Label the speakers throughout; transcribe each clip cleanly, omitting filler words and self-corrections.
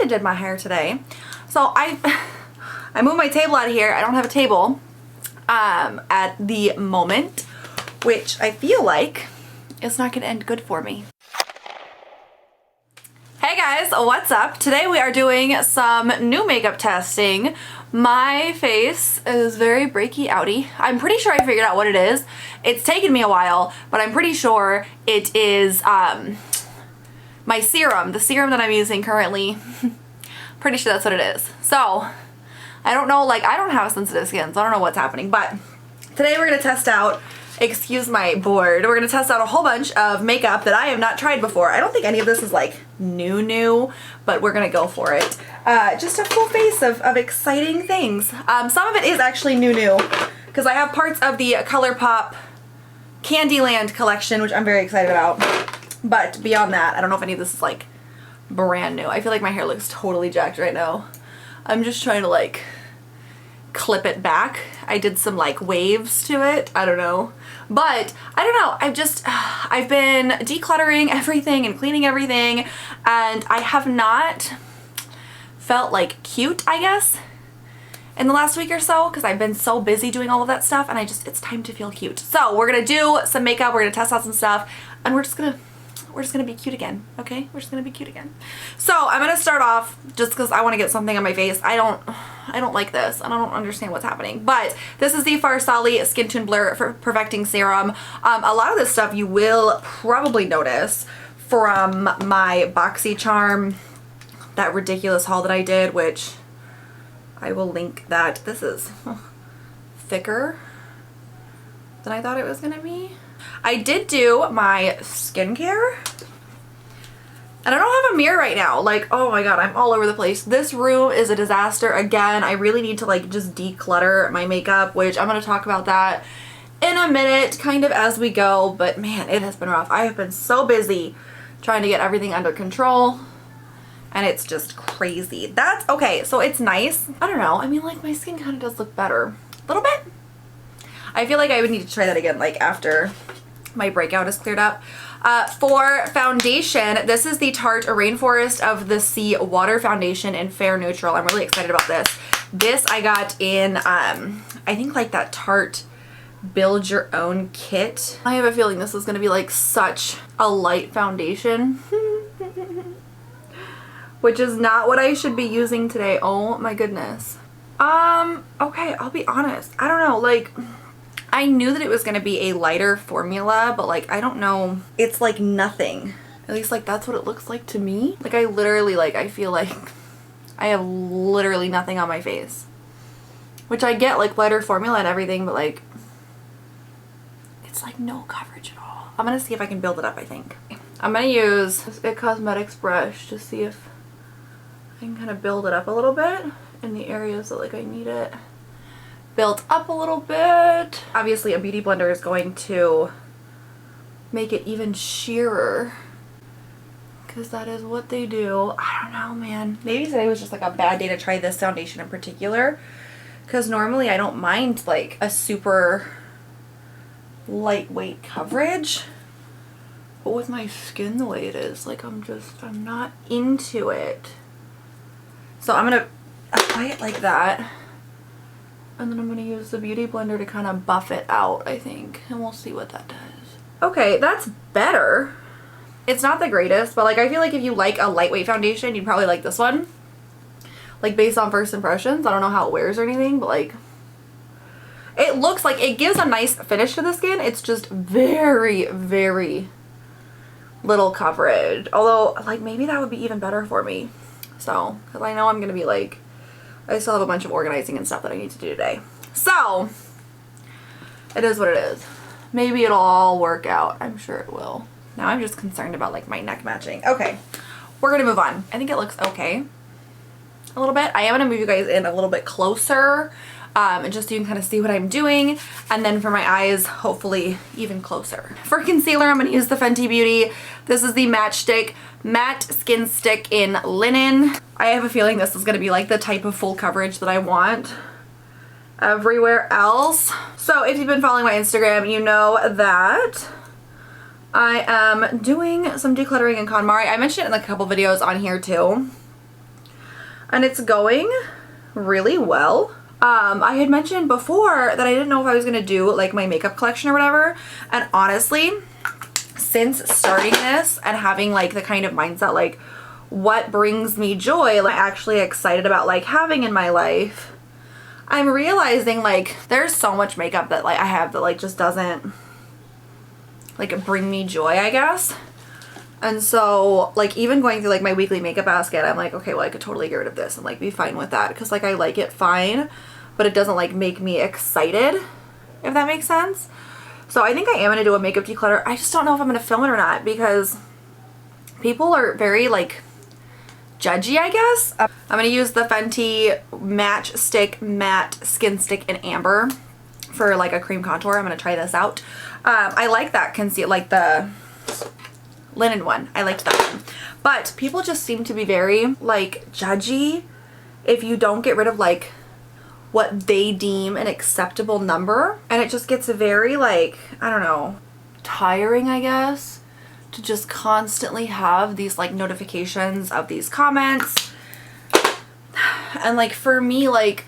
Speaker 1: Amanda did my hair today. So I moved my table out of here. I don't have a table at the moment, which I feel like is not going to end good for me. Hey guys, what's up? Today we are doing some new makeup testing. My face is very breaky outy. I'm pretty sure I figured out what it is. It's taken me a while, but I'm pretty sure it is my serum, the serum that I'm using currently. Pretty sure that's what it is. So I don't know, like I don't have sensitive skin, so I don't know what's happening, but today we're gonna test out, excuse my board, we're gonna test out a whole bunch of makeup that I have not tried before. I don't think any of this is like new, but we're gonna go for it. Just a full face of exciting things. Some of it is actually new, because I have parts of the Colourpop Candy Land Collection, which I'm very excited about. But beyond that, I don't know if any of this is like brand new. I feel like my hair looks totally jacked right now. I'm just trying to like clip it back. I did some like waves to it. I don't know. But I don't know. I've been decluttering everything and cleaning everything, and I have not felt like cute, I guess, in the last week or so, because I've been so busy doing all of that stuff, and it's time to feel cute. So we're gonna do some makeup, we're gonna test out some stuff, and we're just gonna be cute again, okay? We're just gonna be cute again. So I'm gonna start off just because I want to get something on my face. I don't like this, and I don't understand what's happening. But this is the Farsali Skin Tone Blur for Perfecting Serum. A lot of this stuff you will probably notice from my BoxyCharm, that ridiculous haul that I did, which I will link that. This is thicker than I thought it was gonna be. I did do my skincare, and I don't have a mirror right now. Like, oh my god, I'm all over the place. This room is a disaster again. I really need to like just declutter my makeup, which I'm gonna talk about that in a minute, kind of as we go. But man, it has been rough. I have been so busy trying to get everything under control, and it's just crazy. That's okay, so it's nice. I don't know, I mean, like my skin kind of does look better a little bit. I feel like I would need to try that again, like after my breakout is cleared up. For foundation, this is the Tarte Rainforest of the Sea Water Foundation in Fair Neutral. I'm really excited about this. This I got in, I think like that Tarte Build Your Own kit. I have a feeling this is going to be like such a light foundation. Which is not what I should be using today. Oh my goodness. Okay, I'll be honest. I don't know, like I knew that it was going to be a lighter formula, but like I don't know, it's like nothing. At least like that's what it looks like to me. Like I literally like I feel like I have literally nothing on my face. Which I get like lighter formula and everything, but like it's like no coverage at all. I'm going to see if I can build it up, I think. I'm going to use this It Cosmetics brush to see if I can kind of build it up a little bit in the areas that like I need it built up a little bit. Obviously a beauty blender is going to make it even sheerer, because that is what they do. I don't know, man. Maybe today was just like a bad day to try this foundation in particular, because normally I don't mind like a super lightweight coverage, but with my skin the way it is, like I'm not into it. So I'm gonna apply it like that, and then I'm gonna use the beauty blender to kind of buff it out, I think, and we'll see what that does. Okay, that's better. It's not the greatest, but like I feel like if you like a lightweight foundation, you'd probably like this one. Like based on first impressions, I don't know how it wears or anything, but like it looks like it gives a nice finish to the skin. It's just very, very little coverage. Although like maybe that would be even better for me. So, because I know I'm going to be like, I still have a bunch of organizing and stuff that I need to do today. So, it is what it is. Maybe it'll all work out. I'm sure it will. Now I'm just concerned about like my neck matching. Okay, we're going to move on. I think it looks okay a little bit. I am going to move you guys in a little bit closer, and just so you can kind of see what I'm doing. And then for my eyes, hopefully even closer. For concealer, I'm going to use the Fenty Beauty. This is the MatchStix Matte Skin Stick in Linen. I have a feeling this is going to be like the type of full coverage that I want everywhere else. So if you've been following my Instagram, you know that I am doing some decluttering in KonMari. I mentioned it in a couple videos on here too. and it's going really well. I had mentioned before that I didn't know if I was gonna do like my makeup collection or whatever, and honestly, since starting this and having like the kind of mindset like what brings me joy, like actually excited about like having in my life, I'm realizing like there's so much makeup that like I have that like just doesn't like bring me joy, I guess. And so like even going through like my weekly makeup basket, I'm like, okay, well I could totally get rid of this and like be fine with that, because like I like it fine, but it doesn't like make me excited, if that makes sense. So I think I am going to do a makeup declutter. I just don't know if I'm going to film it or not, because people are very like judgy, I guess. I'm going to use the Fenty MatchStix Matte Skin Stick in Amber for like a cream contour. I'm going to try this out. I like that conceal, like the linen one. I liked that one. But people just seem to be very like judgy if you don't get rid of like what they deem an acceptable number, and it just gets very like, I don't know, tiring, I guess, to just constantly have these like notifications of these comments. And like for me, like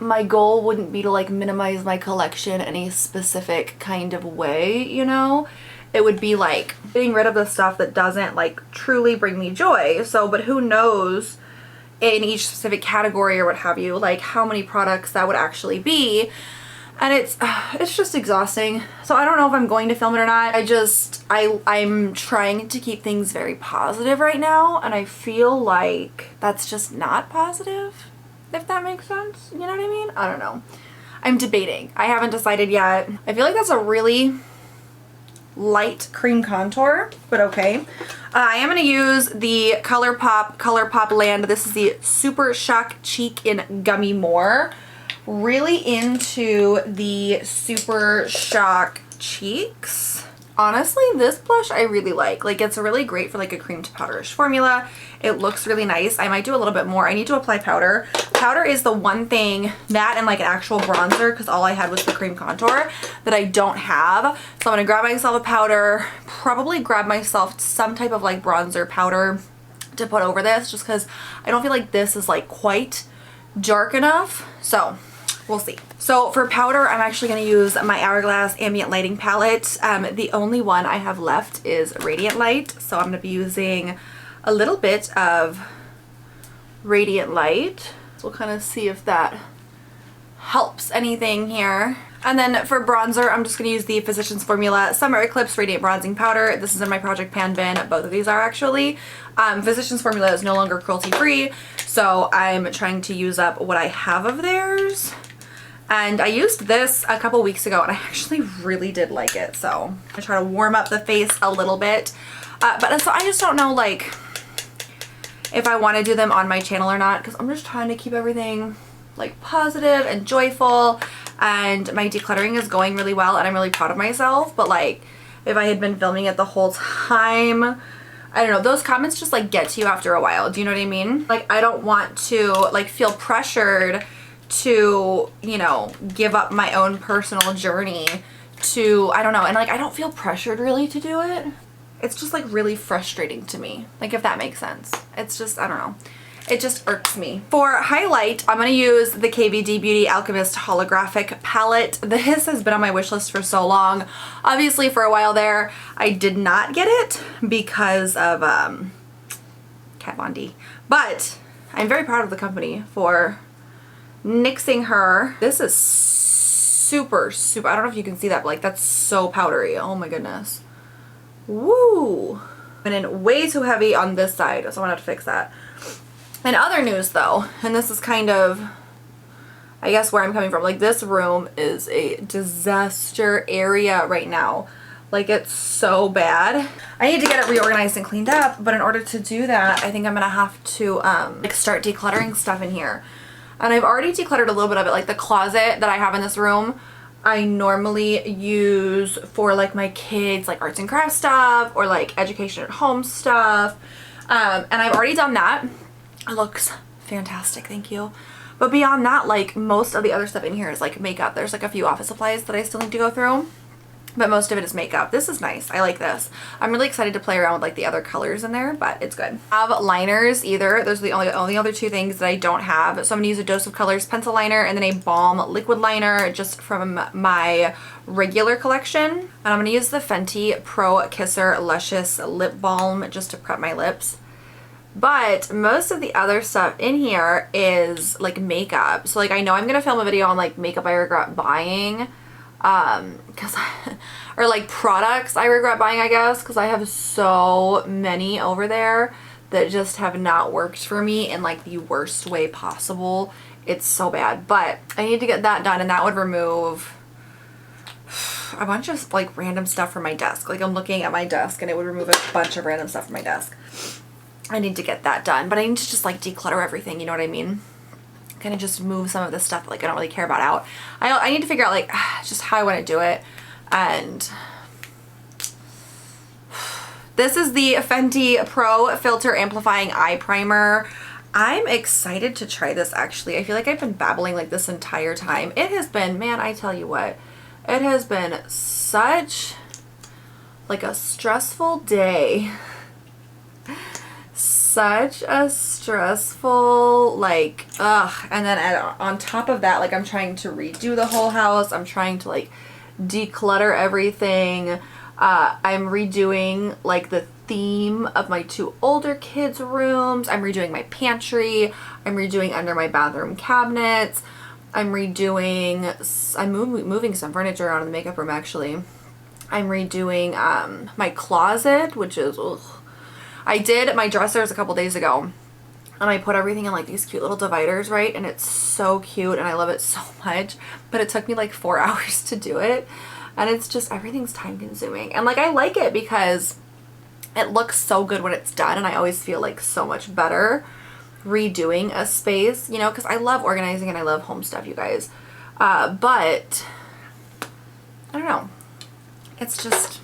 Speaker 1: my goal wouldn't be to like minimize my collection in a specific kind of way, you know? It would be like getting rid of the stuff that doesn't like truly bring me joy. So, but who knows in each specific category or what have you, like how many products that would actually be. And it's just exhausting. So I don't know if I'm going to film it or not. I'm trying to keep things very positive right now, and I feel like that's just not positive, if that makes sense. You know what I mean? I don't know. I'm debating. I haven't decided yet. I feel like that's a really light cream contour, but okay. I am going to use the Colourpop Land. This is the Super Shock Cheek in Gummy More. Really into the Super Shock cheeks. Honestly, this blush I really like. Like, it's really great for like a cream to powderish formula. It looks really nice. I might do a little bit more. I need to apply powder. Powder is the one thing, that and like an actual bronzer, because all I had was the cream contour, that I don't have. So I'm gonna grab myself a powder, probably grab myself some type of like bronzer powder to put over this, just because I don't feel like this is like quite dark enough. So we'll see. So for powder, I'm actually going to use my Hourglass Ambient Lighting Palette. The only one I have left is Radiant Light. So I'm going to be using a little bit of Radiant Light. So we'll kind of see if that helps anything here. And then for bronzer, I'm just going to use the Physicians Formula Summer Eclipse Radiant Bronzing Powder. This is in my Project Pan bin. Both of these are actually. Physicians Formula is no longer cruelty free, so I'm trying to use up what I have of theirs. And I used this a couple weeks ago and I actually really did like it. So I'm gonna try to warm up the face a little bit. But so I just don't know like if I want to do them on my channel or not, because I'm just trying to keep everything like positive and joyful, and my decluttering is going really well and I'm really proud of myself. But like if I had been filming it the whole time, I don't know, those comments just like get to you after a while. Do you know what I mean? Like I don't want to like feel pressured to, you know, give up my own personal journey to, I don't know, and like I don't feel pressured really to do it. It's just like really frustrating to me, like if that makes sense. It's just, I don't know, it just irks me. For highlight, I'm going to use the KVD Beauty Alchemist Holographic palette. This has been on my wish list for so long. Obviously for a while there I did not get it because of Kat Von D, but I'm very proud of the company for nixing her. This is super, I don't know if you can see that, but like that's so powdery. Oh my goodness. Woo! And then way too heavy on this side, so I'm gonna have to fix that. In other news though, and this is kind of, I guess, where I'm coming from, like this room is a disaster area right now. Like it's so bad. I need to get it reorganized and cleaned up, but in order to do that, I think I'm gonna have to like start decluttering stuff in here. And I've already decluttered a little bit of it, like the closet that I have in this room I normally use for like my kids, like arts and crafts stuff or like education at home stuff, and I've already done that. It looks fantastic, thank you. But beyond that, like most of the other stuff in here is like makeup. There's like a few office supplies that I still need to go through. but most of it is makeup. This is nice. I like this. I'm really excited to play around with like the other colors in there, but it's good. I have liners either. Those are the only other two things that I don't have. So I'm gonna use a Dose of Colors pencil liner and then a Balm liquid liner just from my regular collection. And I'm gonna use the Fenty Pro Kisser Luscious lip balm just to prep my lips. But most of the other stuff in here is like makeup. So like I know I'm gonna film a video on like makeup I regret buying, or like products I regret buying, I guess, because I have so many over there that just have not worked for me in like the worst way possible. It's so bad, but I need to get that done, and that would remove a bunch of like random stuff from my desk. Like I'm looking at my desk and it would remove a bunch of random stuff from my desk. I need to get that done, but I need to just like declutter everything, you know what I mean? Kind of just move some of the stuff that, like I don't really care about out. I need to figure out like just how I want to do it. And this is the Fenty Pro Filt'r Amplifying Eye Primer. I'm excited to try this actually. I feel like I've been babbling like this entire time. It has been, man, I tell you what, it has been such like a stressful day. Such a stressful, like, and then on top of that, like I'm trying to redo the whole house. I'm trying to like declutter everything. I'm redoing like the theme of my two older kids' rooms. I'm redoing my pantry. I'm redoing under my bathroom cabinets. I'm moving some furniture out of the makeup room actually. I'm redoing my closet, which is, ugh. I did my dressers a couple days ago and I put everything in like these cute little dividers, right? And it's so cute and I love it so much, but it took me like 4 hours to do it. And it's just, everything's time consuming. And like I like it because it looks so good when it's done, and I always feel like so much better redoing a space, you know, because I love organizing and I love home stuff, you guys. But I don't know. It's just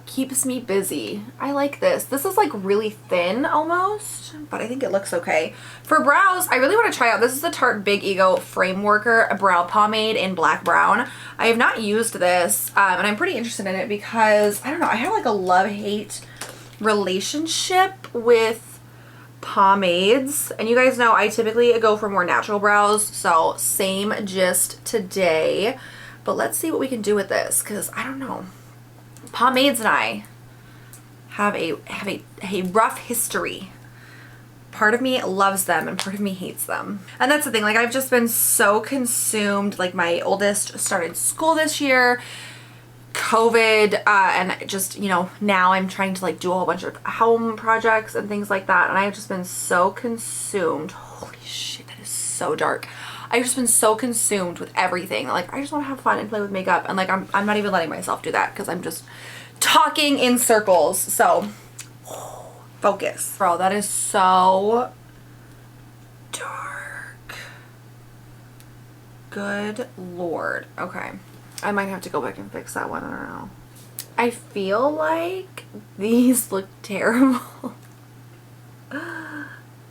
Speaker 1: keeps me busy. I like this. This is like really thin almost, but I think it looks okay. For brows, I really want to try out, this is the Tarte Big Ego Frame Worker Brow Pomade in Black Brown. I have not used this, and I'm pretty interested in it because, I don't know, I have like a love-hate relationship with pomades, and you guys know I typically go for more natural brows, so same gist today. But let's see what we can do with this, because I don't know. Pomades and I have a rough history. Part of me loves them and part of me hates them. And that's the thing, like I've just been so consumed. Like my oldest started school this year, COVID, and just, you know, now I'm trying to like do a whole bunch of home projects and things like that, and I've just been so consumed. Holy shit, that is so dark. I've just been so consumed with everything. Like I just want to have fun and play with makeup, and like I'm not even letting myself do that because I'm just talking in circles. So focus. Bro, that is so dark. Good Lord. Okay. I might have to go back and fix that one. I don't know. I feel like these look terrible.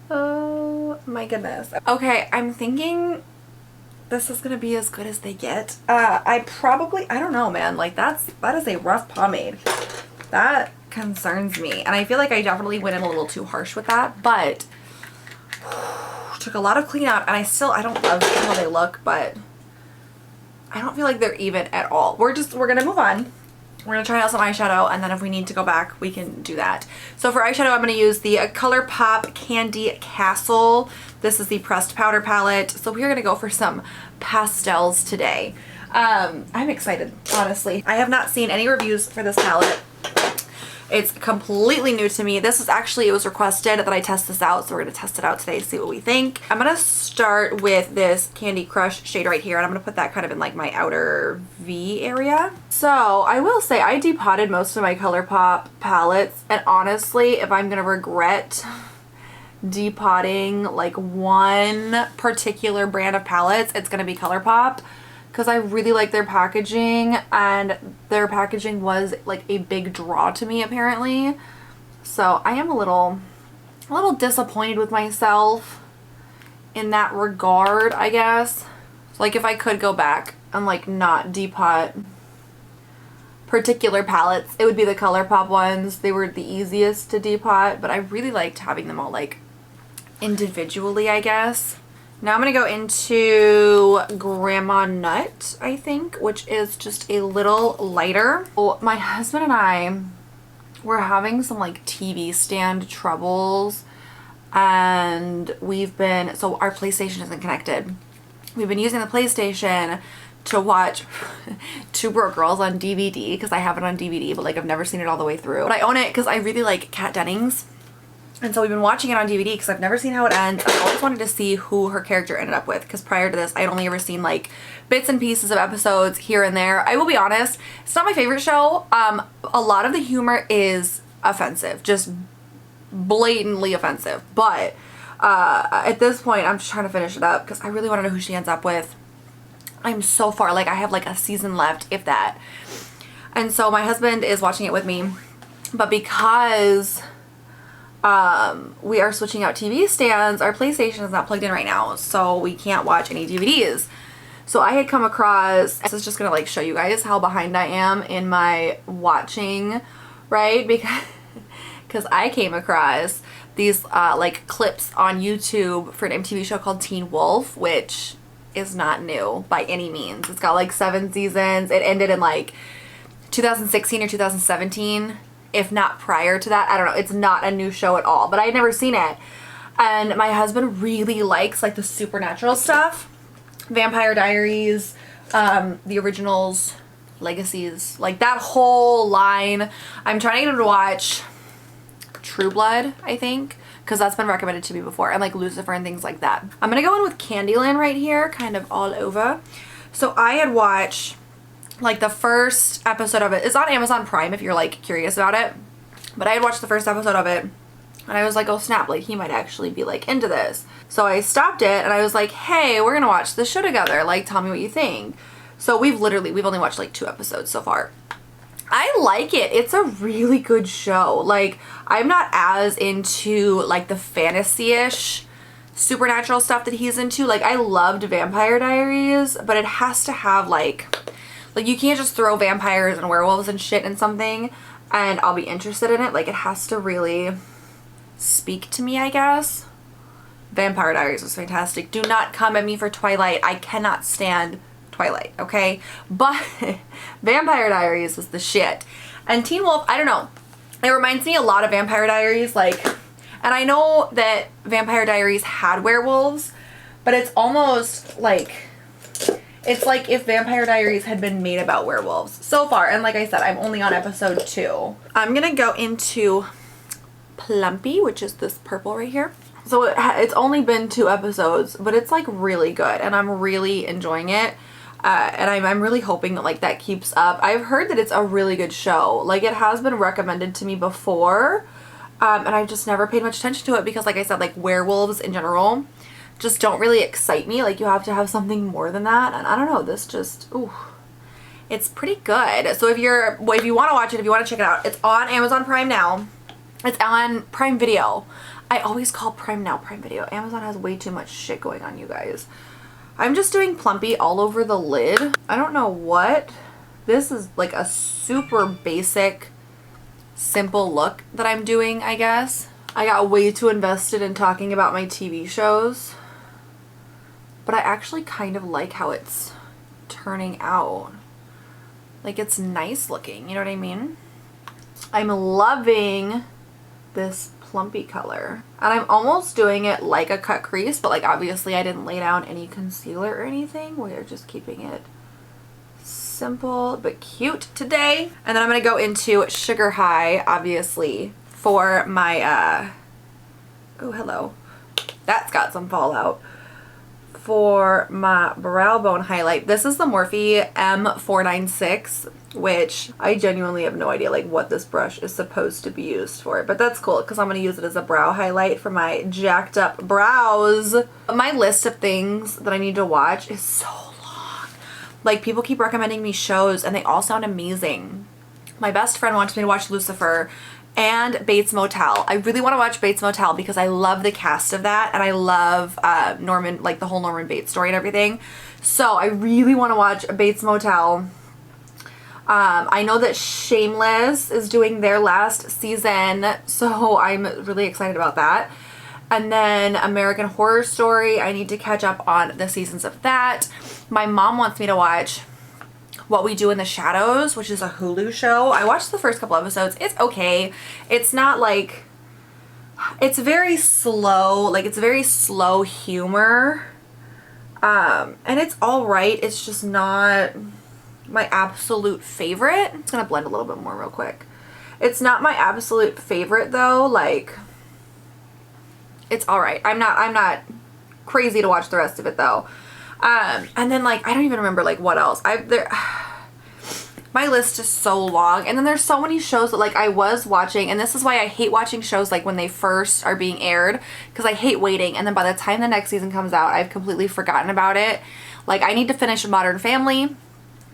Speaker 1: Oh my goodness. Okay, I'm thinking this is gonna be as good as they get. I don't know, man. Like that is a rough pomade. That concerns me. And I feel like I definitely went in a little too harsh with that, but took a lot of cleanup, and I don't love how they look, but I don't feel like they're even at all. We're gonna move on. We're gonna try out some eyeshadow, and then if we need to go back, we can do that. So for eyeshadow, I'm gonna use the Colourpop Candy Castle. This is the pressed powder palette. So we're gonna go for some pastels today. I'm excited, honestly. I have not seen any reviews for this palette. It's completely new to me. This is actually, it was requested that I test this out, so we're gonna test it out today, see what we think. I'm gonna start with this Candy Crush shade right here, and I'm gonna put that kind of in like my outer V area. So I will say I depotted most of my Colourpop palettes, and honestly, if I'm gonna regret depotting like one particular brand of palettes, it's gonna be Colourpop, because I really like their packaging, and their packaging was like a big draw to me apparently. So I am a little disappointed with myself in that regard, I guess. Like if I could go back and like not depot particular palettes, it would be the Colourpop ones. They were the easiest to depot, but I really liked having them all like individually, I guess. Now I'm going to go into Grandma Nut, I think, which is just a little lighter. Well, my husband and I were having some like TV stand troubles, and so our PlayStation isn't connected. We've been using the PlayStation to watch Two Broke Girls on DVD, because I have it on DVD, but like I've never seen it all the way through. But I own it because I really like Kat Dennings. And so we've been watching it on DVD because I've never seen how it ends. I always wanted to see who her character ended up with, because prior to this I'd only ever seen like bits and pieces of episodes here and there. I will be honest, it's not my favorite show. A lot of the humor is offensive, just blatantly offensive. But at this point I'm just trying to finish it up because I really want to know who she ends up with. I'm so far, like I have like a season left, if that. And so my husband is watching it with me, but because we are switching out TV stands, our PlayStation is not plugged in right now, so we can't watch any DVDs. So I had come across, this is just gonna like show you guys how behind I am in my watching, right? Because I came across these like clips on YouTube for an MTV show called Teen Wolf, which is not new by any means. It's got like 7 seasons. It ended in like 2016 or 2017, if not prior to that. I don't know. It's not a new show at all, but I had never seen it. And my husband really likes like the supernatural stuff. Vampire Diaries, the originals, Legacies, like that whole line. I'm trying to get him to watch True Blood, I think, because that's been recommended to me before, and like Lucifer and things like that. I'm gonna go in with Candyland right here, kind of all over. So I had watched like the first episode of it. It's on Amazon Prime if you're like curious about it, but I had watched the first episode of it and I was like, oh snap, like he might actually be like into this. So I stopped it and I was like, hey, we're gonna watch this show together, like tell me what you think. So we've only watched like 2 episodes so far. I like it. It's a really good show. Like, I'm not as into like the fantasy-ish supernatural stuff that he's into. Like, I loved Vampire Diaries, but it has to have like you can't just throw vampires and werewolves and shit in something and I'll be interested in it. Like, it has to really speak to me, I guess. Vampire Diaries was fantastic. Do not come at me for Twilight. I cannot stand Twilight, okay? But Vampire Diaries was the shit. And Teen Wolf, I don't know. It reminds me a lot of Vampire Diaries, like, and I know that Vampire Diaries had werewolves, but it's almost like, it's like if Vampire Diaries had been made about werewolves so far. And like I said, I'm only on episode 2. I'm gonna go into Plumpy, which is this purple right here. So it's only been 2 episodes, but it's like really good and I'm really enjoying it. And I'm really hoping that like that keeps up. I've heard that it's a really good show. Like, it has been recommended to me before, and I've just never paid much attention to it because, like I said, like werewolves in general just don't really excite me. Like, you have to have something more than that. And I don't know, this just, ooh, it's pretty good. So if you want to watch it, if you want to check it out, it's on Amazon Prime now. It's on Prime Video. I always call Prime Now Prime Video. Amazon has way too much shit going on, you guys. I'm just doing Plumpy all over the lid. I don't know what. This is like a super basic, simple look that I'm doing, I guess. I got way too invested in talking about my TV shows, but I actually kind of like how it's turning out. Like, it's nice looking, you know what I mean? I'm loving this Plumpy color, and I'm almost doing it like a cut crease, but like obviously I didn't lay down any concealer or anything. We're just keeping it simple but cute today. And then I'm gonna go into Sugar High, obviously, for my oh hello, that's got some fallout, for my brow bone highlight. This is the Morphe M496, which I genuinely have no idea like what this brush is supposed to be used for, but that's cool because I'm going to use it as a brow highlight for my jacked up brows. My list of things that I need to watch is so long. Like, people keep recommending me shows and they all sound amazing. My best friend wants me to watch Lucifer, and Bates Motel. I really want to watch Bates Motel because I love the cast of that, and I love Norman, like the whole Norman Bates story and everything. So I really want to watch Bates Motel. I know that Shameless is doing their last season, so I'm really excited about that. And then American Horror Story, I need to catch up on the seasons of that. My mom wants me to watch What We Do in the Shadows, which is a Hulu show. I watched the first couple episodes. It's okay. It's not like, it's very slow, like it's very slow humor. And it's alright. It's just not my absolute favorite. I'm just gonna blend a little bit more real quick. It's not my absolute favorite though. Like, it's alright. I'm not crazy to watch the rest of it though. And then like, I don't even remember like what else. My list is so long, and then there's so many shows that like I was watching, and this is why I hate watching shows like when they first are being aired, because I hate waiting, and then by the time the next season comes out, I've completely forgotten about it. Like, I need to finish Modern Family.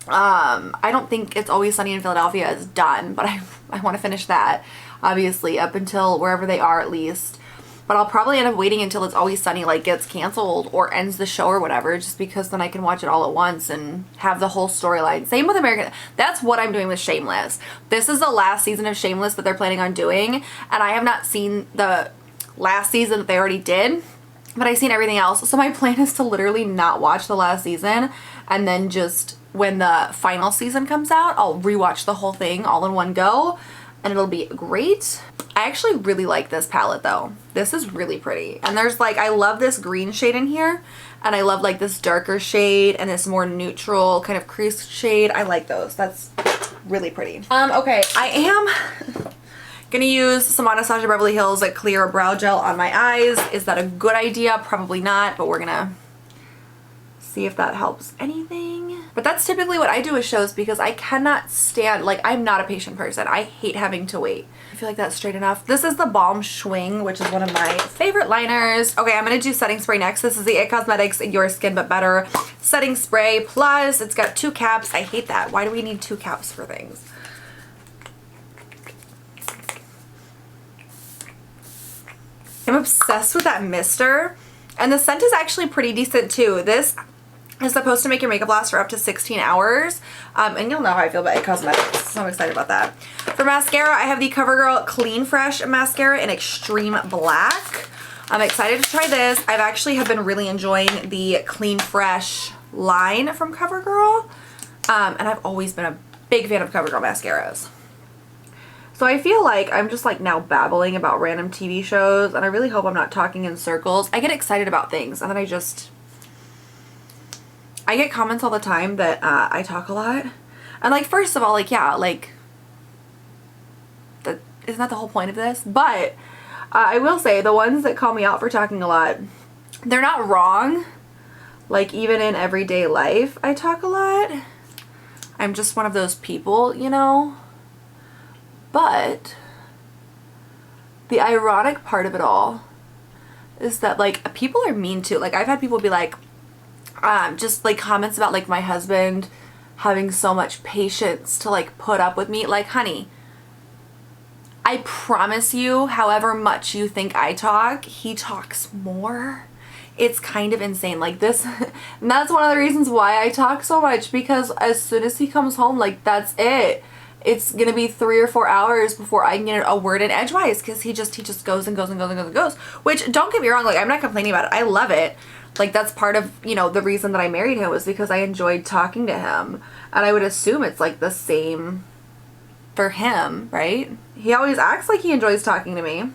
Speaker 1: I don't think It's Always Sunny in Philadelphia is done, but I want to finish that, obviously, up until wherever they are at least. But I'll probably end up waiting until It's Always Sunny like gets canceled or ends the show or whatever, just because then I can watch it all at once and have the whole storyline. Same with American. That's what I'm doing with Shameless. This is the last season of Shameless that they're planning on doing, and I have not seen the last season that they already did, but I've seen everything else. So my plan is to literally not watch the last season, and then just when the final season comes out, I'll rewatch the whole thing all in one go, and it'll be great. I actually really like this palette though. This is really pretty. And there's like, I love this green shade in here, and I love like this darker shade and this more neutral kind of crease shade. I like those. That's really pretty. Okay, I am gonna use some Anastasia Beverly Hills like clear brow gel on my eyes. Is that a good idea? Probably not, but we're gonna see if that helps anything. But that's typically what I do with shows, because I cannot stand, like, I'm not a patient person. I hate having to wait. I feel like that's straight enough. This is the Balm Schwing, which is one of my favorite liners. Okay, I'm gonna do setting spray next. This is the It Cosmetics Your Skin But Better setting spray. Plus, it's got 2 caps. I hate that. Why do we need 2 caps for things? I'm obsessed with that mister, and the scent is actually pretty decent too. This is supposed to make your makeup last for up to 16 hours, and you'll know how I feel about It Cosmetics, so I'm excited about that. For mascara, I have the CoverGirl Clean Fresh mascara in Extreme Black. I'm excited to try this. I've actually have been really enjoying the Clean Fresh line from CoverGirl, and I've always been a big fan of CoverGirl mascaras. So I feel like I'm just like now babbling about random TV shows, and I really hope I'm not talking in circles. I get excited about things, and then I get comments all the time that I talk a lot. And like, first of all, like, yeah, like, that isn't that the whole point of this? But I will say, the ones that call me out for talking a lot, they're not wrong. Like, even in everyday life, I talk a lot. I'm just one of those people, you know? But the ironic part of it all is that, like, people are mean too. Like, I've had people be like, just like comments about like my husband having so much patience to like put up with me. Like, honey, I promise you, however much you think I talk, he talks more. It's kind of insane. Like this, and that's one of the reasons why I talk so much, because as soon as he comes home, like, that's it. It's gonna be 3 or 4 hours before I can get a word in edgewise, because he just goes and goes and goes and goes and goes. Which, don't get me wrong, like, I'm not complaining about it. I love it. Like, that's part of, you know, the reason that I married him, was because I enjoyed talking to him. And I would assume it's like the same for him, right? He always acts like he enjoys talking to me.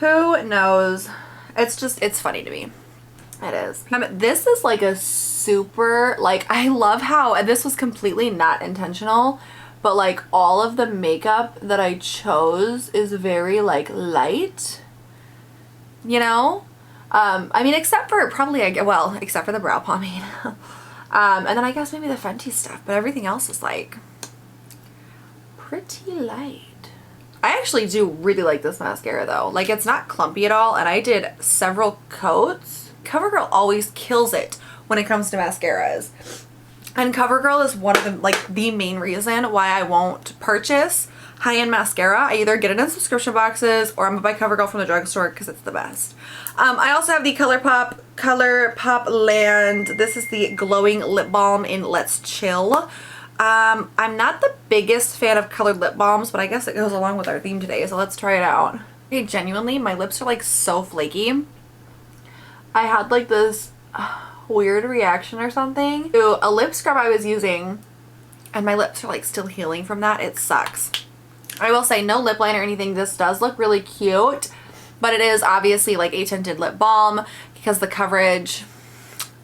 Speaker 1: Who knows? It's just, it's funny to me. It is. This is like a super, like, I love how, and this was completely not intentional, but like all of the makeup that I chose is very like light, you know? I mean, except for probably, except for the brow pomade. And then I guess maybe the Fenty stuff, but everything else is like pretty light. I actually do really like this mascara though. Like, it's not clumpy at all, and I did several coats. CoverGirl always kills it when it comes to mascaras. And CoverGirl is one of the, like, the main reason why I won't purchase high-end mascara. I either get it in subscription boxes or I'm gonna buy CoverGirl from the drugstore because it's the best. I also have the Colourpop Land. This is the glowing lip balm in Let's Chill. I'm not the biggest fan of colored lip balms, but I guess it goes along with our theme today, so let's try it out. Okay, genuinely, my lips are like so flaky. I had like this weird reaction or something to a lip scrub I was using, and my lips are like still healing from that. It sucks. I will say, no lip liner or anything. This does look really cute, but it is obviously like a tinted lip balm because the coverage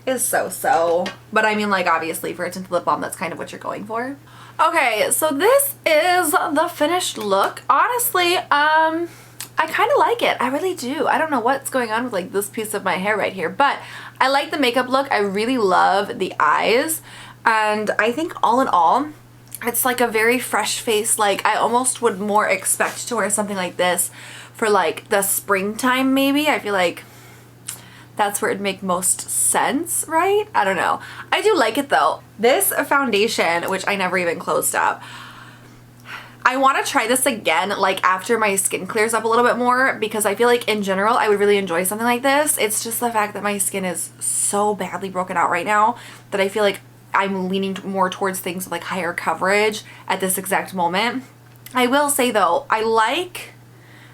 Speaker 1: is so. But I mean, like, obviously for a tinted lip balm, that's kind of what you're going for. Okay, so this is the finished look. Honestly, I kind of like it. I really do. I don't know what's going on with like this piece of my hair right here, but I like the makeup look. I really love the eyes, and I think all in all, it's like a very fresh face. Like, I almost would more expect to wear something like this for like the springtime maybe. I feel like that's where it'd make most sense, right? I don't know. I do like it though. This foundation, which I never even closed up, I want to try this again like after my skin clears up a little bit more, because I feel like in general I would really enjoy something like this. It's just the fact that my skin is so badly broken out right now that I feel like I'm leaning more towards things with like higher coverage at this exact moment. I will say though, I like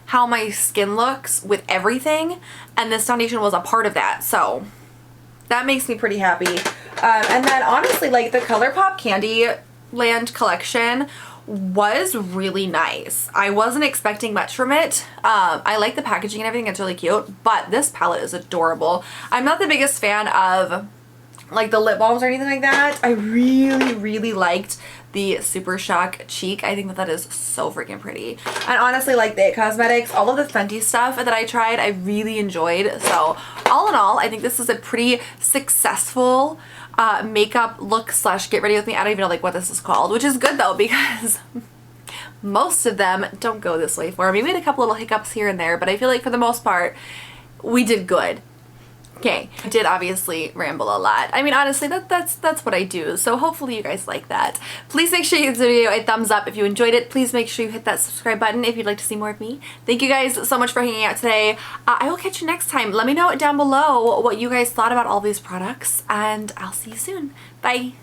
Speaker 1: how my skin looks with everything, and this foundation was a part of that, so that makes me pretty happy. And then honestly, like, the Colourpop Candy Land Collection was really nice. I wasn't expecting much from it. I like the packaging and everything, it's really cute, but this palette is adorable. I'm not the biggest fan of like the lip balms or anything like that. I really liked the Super Shock Cheek. I think that that is so freaking pretty. And honestly, like the IT Cosmetics, all of the Fenty stuff that I tried, I really enjoyed. So all in all, I think this is a pretty successful makeup look slash get ready with me. I don't even know like what this is called, which is good though, because most of them don't go this way for me. We had a couple little hiccups here and there, but I feel like for the most part, we did good. Okay, I did obviously ramble a lot. I mean, honestly, that's what I do, so hopefully you guys like that. Please make sure you give this video a thumbs up if you enjoyed it. Please make sure you hit that subscribe button if you'd like to see more of me. Thank you guys so much for hanging out today. I will catch you next time. Let me know down below what you guys thought about all these products, and I'll see you soon. Bye!